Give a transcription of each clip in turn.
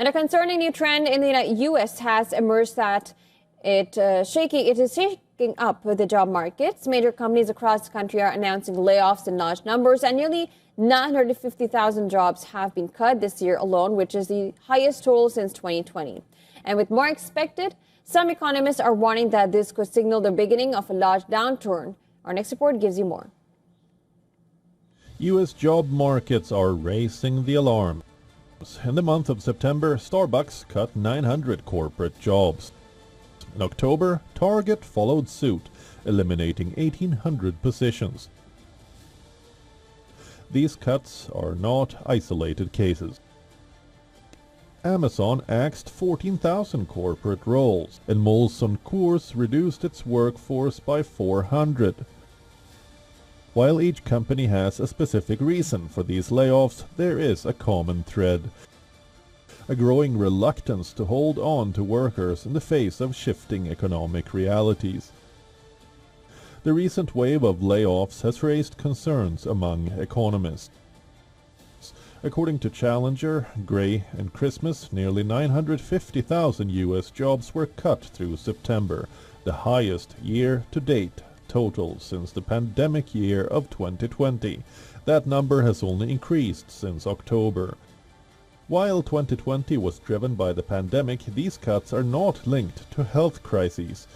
And a concerning new trend in the U.S. has emerged that it is shaking up the job markets. Major companies across the country are announcing layoffs in large numbers, and nearly 950,000 jobs have been cut this year alone, which is the highest total since 2020. And with more expected, some economists are warning that this could signal the beginning of a large downturn. Our next report gives you more. U.S. job markets are raising the alarm. In the month of September, Starbucks cut 900 corporate jobs. In October, Target followed suit, eliminating 1,800 positions. These cuts are not isolated cases. Amazon axed 14,000 corporate roles, and Molson Coors reduced its workforce by 400. While each company has a specific reason for these layoffs, there is a common thread: a growing reluctance to hold on to workers in the face of shifting economic realities. The recent wave of layoffs has raised concerns among economists. According to Challenger, Gray, and Christmas, nearly 950,000 U.S. jobs were cut through September, the highest year-to-date total since the pandemic year of 2020. That number has only increased since October. While 2020 was driven by the pandemic, these cuts are not linked to health crises.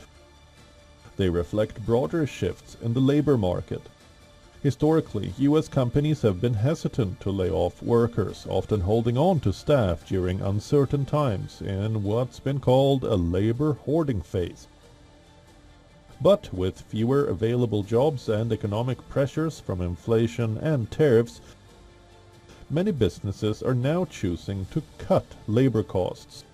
They reflect broader shifts in the labor market. Historically, U.S. companies have been hesitant to lay off workers, often holding on to staff during uncertain times in what's been called a labor hoarding phase. But with fewer available jobs and economic pressures from inflation and tariffs, many businesses are now choosing to cut labor costs.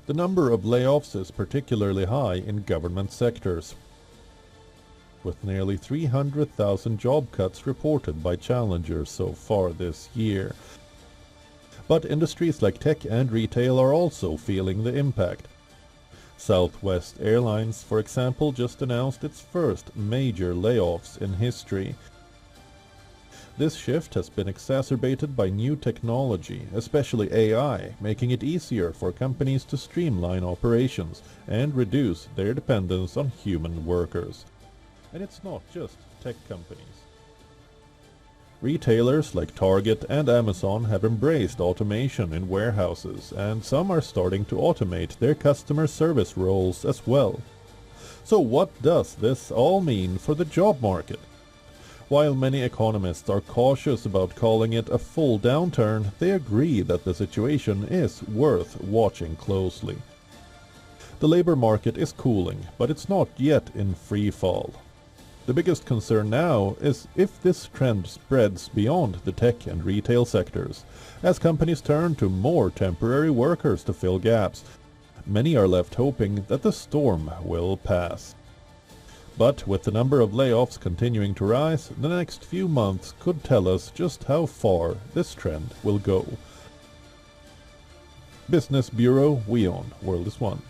The number of layoffs is particularly high in government sectors, with nearly 300,000 job cuts reported by Challenger so far this year. But industries like tech and retail are also feeling the impact. Southwest Airlines, for example, just announced its first major layoffs in history. This shift has been exacerbated by new technology, especially AI, making it easier for companies to streamline operations and reduce their dependence on human workers. And it's not just tech companies. Retailers like Target and Amazon have embraced automation in warehouses, and some are starting to automate their customer service roles as well. So what does this all mean for the job market? While many economists are cautious about calling it a full downturn, they agree that the situation is worth watching closely. The labor market is cooling, but it's not yet in free fall. The biggest concern now is if this trend spreads beyond the tech and retail sectors, as companies turn to more temporary workers to fill gaps. Many are left hoping that the storm will pass. But with the number of layoffs continuing to rise, the next few months could tell us just how far this trend will go. Business Bureau, WION World is One.